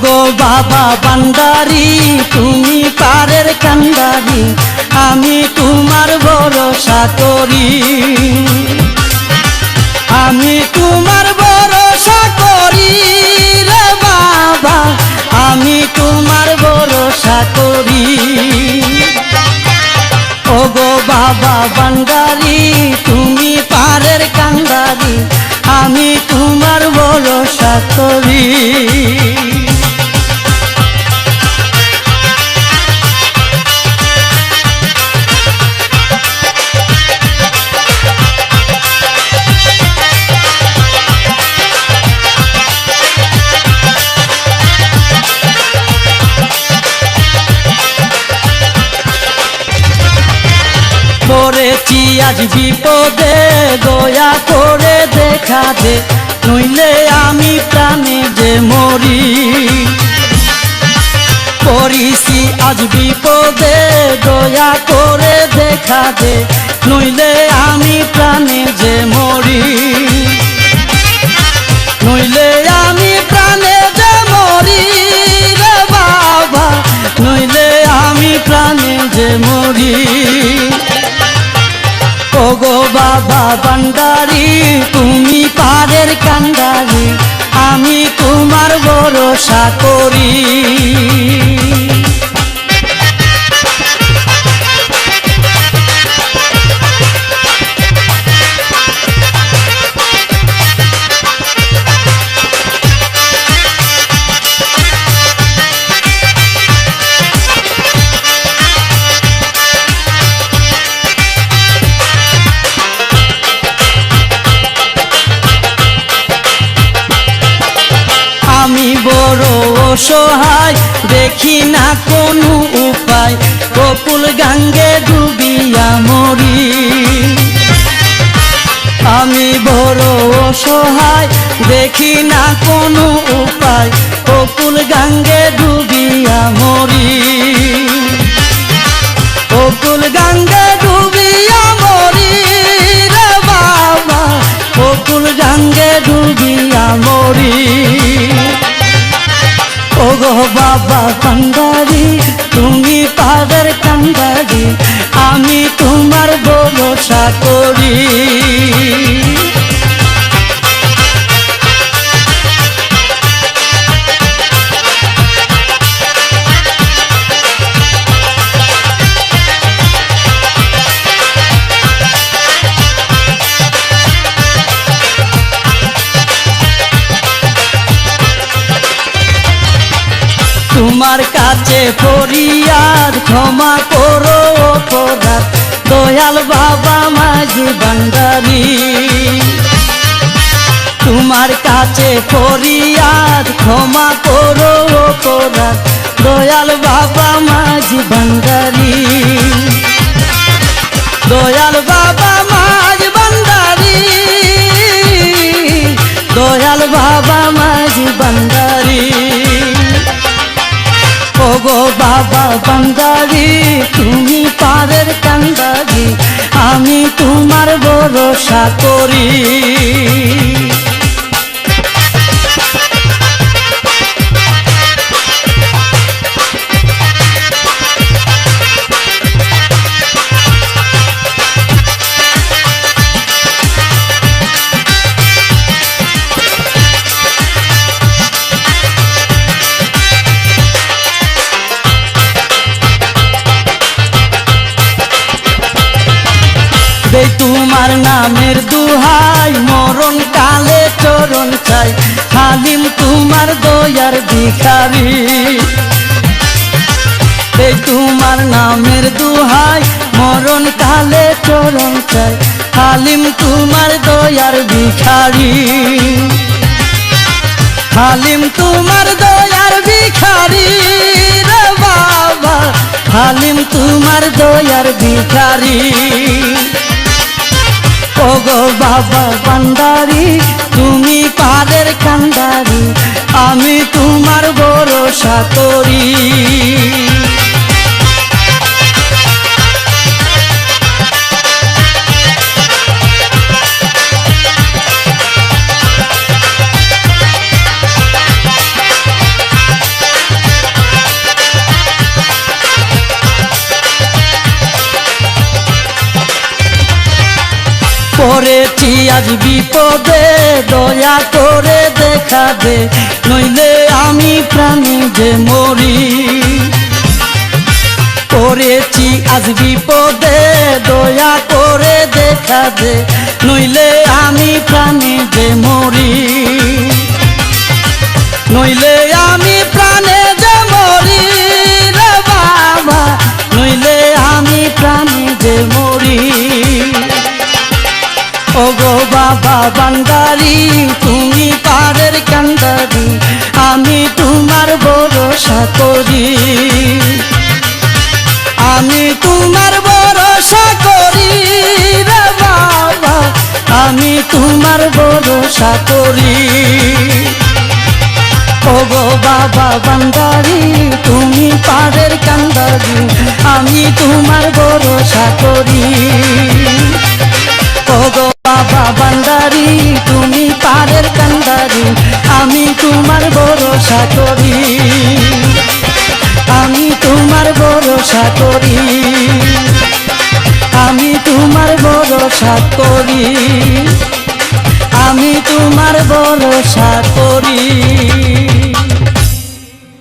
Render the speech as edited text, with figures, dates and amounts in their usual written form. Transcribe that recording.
ওগো বাবা বান্দারি তুমি পারের কান্দারি, আমি তোমার ভরসা করি, আমি তোমার ভরসা করি রে বাবা, আমি তোমার ভরসা করি। ওগো বাবা বান্দারি তুমি পারের কান্দারি, আমি তোমার ভরসা করি। পড়েছি আজ বিপদে দয়া করে দেখা দে, নইলে আমি প্রাণে যে মরি। পড়েছি আজ বিপদে দয়া করে দেখা দে, নইলে আমি প্রাণে যে মরি, নইলে আমি প্রাণে যে মরি রে বাবা, নইলে আমি প্রাণে যে মরি। ওগো বাবা বান্দারি তুমি পারের কান্দারি, আমি তোমার ভরসা করি। আমি বড় অসহায় দেখি না কোনো উপায়, গোকুল গঙ্গে ডুবিয়া মরি। আমি বড় অসহায় দেখি না কোনো উপায়, গোকুল গঙ্গে ডুবিয়া মরি, গোকুল গঙ্গে ডুবিয়া মরি রে বাবা, গোকুল গঙ্গে ডুবিয়া মরি। ওগো বাবা কান্দারি তুমি পারের কান্দারি, আমি তোমার ভরসা করি। তোমার কাছে ফরিয়াদ ক্ষমা করো অপরাধ, দয়াল বাবা মাঝি ভান্ডারি। তোমার কাছে ফরিয়াদ ক্ষমা করো অপরাধ, দয়াল বাবা মাঝি ভান্ডারি, দয়াল বাবা মাঝি ভান্ডারি, দয়াল বাবা মাঝি ভান্ডারি। ওগো বাবা বান্দারি তুমি পারের কান্দারি, আমি তোমার ভরসা করি। তোমার নামের দুহাই মরণ কালে চরণ চাই, হালিম তোমার দয়ার ভিখারি। তোমার নামের দুহাই মরণ কালে চরণ চাই, হালিম তোমার দয়ার ভিখারি, হালিম তোমার দয়ার ভিখারি রে বাবা, হালিম তোমার দয়ার ভিখারি। ওগো বাবা বান্দারি তুমি পারের কান্দারি, আমি তোমার ভরসা করি। পড়েছি আজ বিপদে দয়া করে দেখা দে, নইলে আমি প্রাণে যে মরি। পড়েছি আজ বিপদে দয়া করে দেখা দে, নইলে আমি প্রাণে যে মরি। নইলে আমি প্রাণে যে মরি রে বাবা, নইলে আমি প্রাণে যে মরি। ওগো বাবা বান্দারি তুমি পারের কান্দারি, আমি তোমার ভরসা করি। আমি তোমার ভরসা করি রে বাবা, আমি তোমার ভরসা করি। ওগো বাবা বান্দারি তুমি পারের কান্দারি, আমি তোমার ভরসা করি। ওগো বাবা বান্দারি তুমি পারের কান্দারি, আমি তোমার ভরসা করি। আমি তোমার ভরসা করি, আমি তোমার ভরসা করি, আমি তোমার ভরসা করি।